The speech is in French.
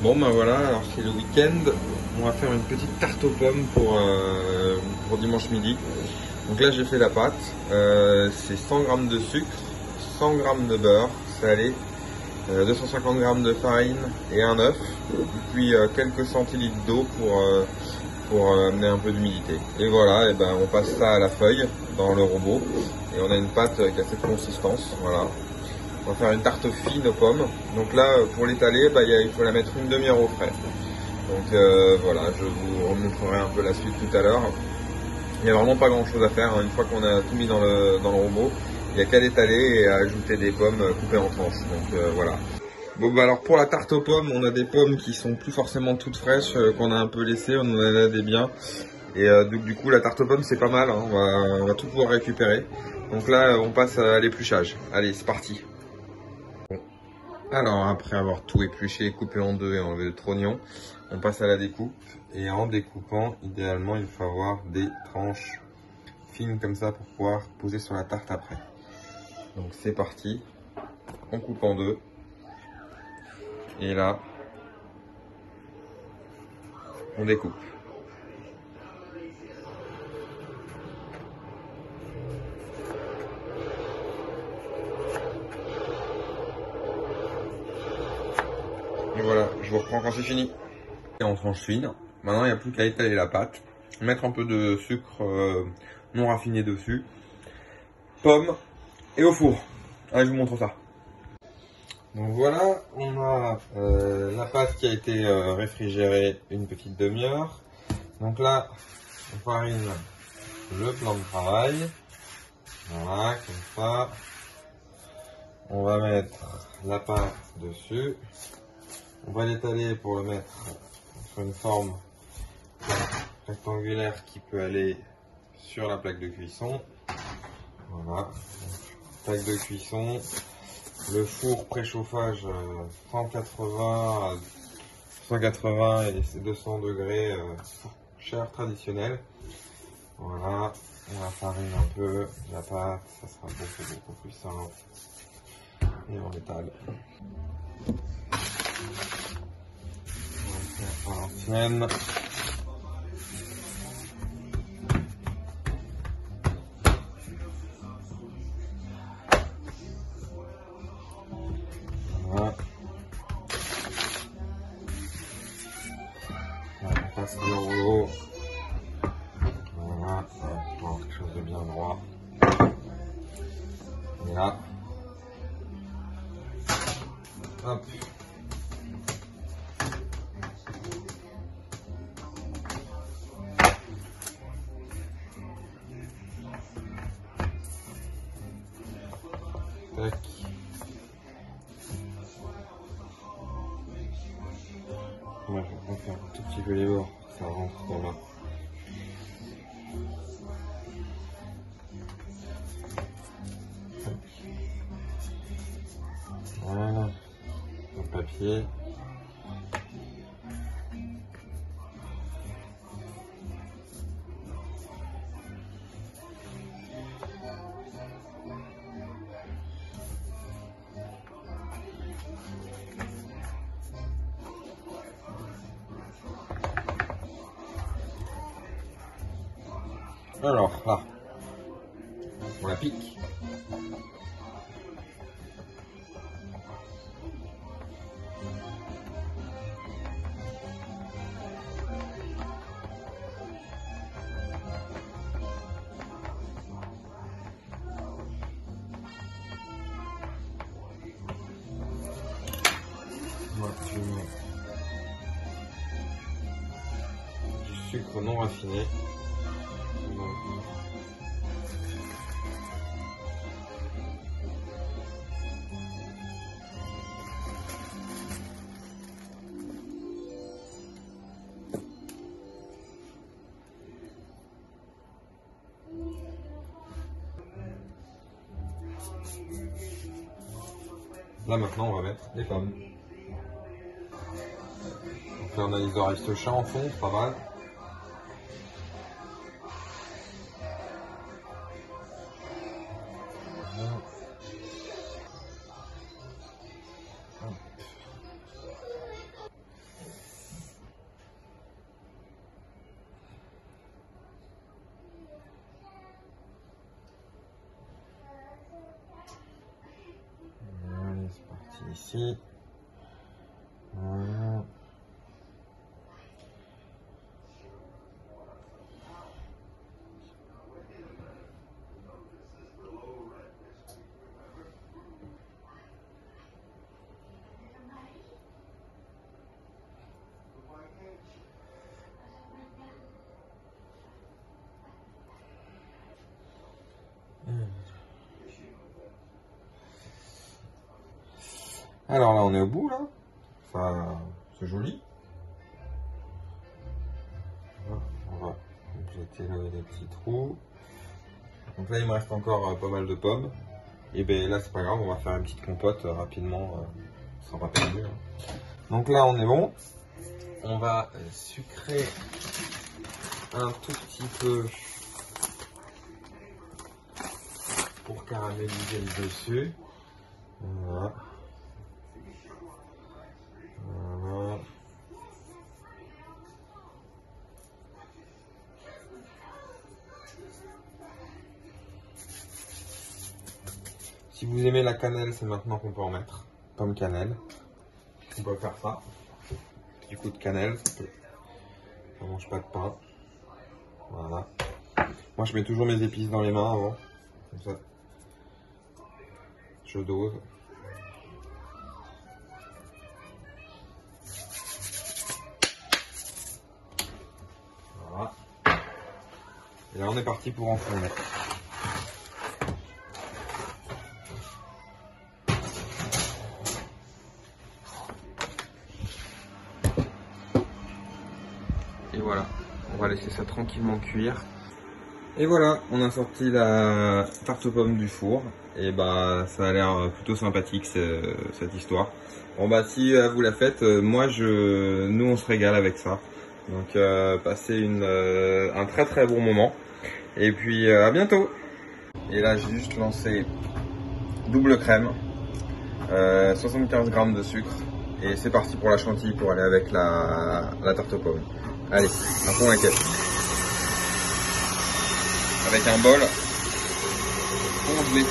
Bon ben voilà, alors c'est le week-end, on va faire une petite tarte aux pommes pour dimanche midi. Donc là j'ai fait la pâte, c'est 100 g de sucre, 100 g de beurre salé, 250 g de farine et un œuf, et puis quelques centilitres d'eau pour amener un peu d'humidité. Et voilà, et ben on passe ça à la feuille dans le robot et on a une pâte qui a cette consistance, voilà. On va faire une tarte fine aux pommes. Donc là, pour l'étaler, il faut la mettre une demi-heure au frais. Donc voilà, je vous remontrerai un peu la suite tout à l'heure. Il n'y a vraiment pas grand chose à faire, hein. Une fois qu'on a tout mis dans le robot, il n'y a qu'à l'étaler et à ajouter des pommes coupées en tranches. Donc voilà. Bon bah alors pour la tarte aux pommes, on a des pommes qui sont plus forcément toutes fraîches, qu'on a un peu laissées, on en a des biens. Et du coup la tarte aux pommes c'est pas mal, hein. On va tout pouvoir récupérer. Donc là on passe à l'épluchage. Allez, c'est parti. Alors après avoir tout épluché, coupé en deux et enlevé le trognon, on passe à la découpe. Et en découpant, idéalement, il faut avoir des tranches fines comme ça pour pouvoir poser sur la tarte après. Donc c'est parti, on coupe en deux. Et là, on découpe. Et voilà, je vous reprends quand c'est fini. Et en tranches fines. Maintenant, il n'y a plus qu'à étaler la pâte, mettre un peu de sucre non raffiné dessus, pommes et au four. Allez, je vous montre ça. Donc voilà, on a la pâte qui a été réfrigérée une petite demi-heure. Donc là, on farine le plan de travail. Voilà, comme ça. On va mettre la pâte dessus. On va l'étaler pour le mettre sur une forme rectangulaire qui peut aller sur la plaque de cuisson. Voilà, plaque de cuisson. Le four préchauffage 180 et 200 degrés, chair traditionnelle. Voilà, on la farine un peu, la pâte, ça sera beaucoup plus simple. Et on l'étale. On va faire à l'ancienne. Voilà. On passe le rouleau. Voilà, pour avoir quelque chose de bien droit. Et là, hop. Tac. Moi, je vais refaire un tout petit peu les bords pour que ça rentre dans là. Voilà, le papier. Alors là, on la pique. Voilà, je mets du sucre non raffiné. Là maintenant on va mettre les pommes. Donc là on a les oreilles de chat en fond, c'est pas mal. parti. Voilà. Alors là on est au bout là, enfin c'est joli. On va compléter les petits trous. Donc là il me reste encore pas mal de pommes. Et bien là c'est pas grave, on va faire une petite compote rapidement, ça sera pas perdu. Hein. Donc là on est bon. On va sucrer un tout petit peu pour caraméliser le dessus. Voilà. Voilà. Si vous aimez la cannelle, c'est maintenant qu'on peut en mettre. Pomme cannelle. On peut faire ça. Petit coup de cannelle, ça mange pas de pain. Voilà. Moi je mets toujours mes épices dans les mains avant. Comme ça. Je dose. Voilà. Et là on est parti pour enfourner. Et voilà, on va laisser ça tranquillement cuire. Et voilà, on a sorti la tarte aux pommes du four. Et bah ça a l'air plutôt sympathique cette histoire. Bon bah si vous la faites, nous on se régale avec ça. Donc passez un très très bon moment. Et puis à bientôt. Et là j'ai juste lancé double crème, 75 g de sucre. Et c'est parti pour la chantilly pour aller avec la tarte aux pommes. Allez, un fond la caisse. Avec un bol congelé.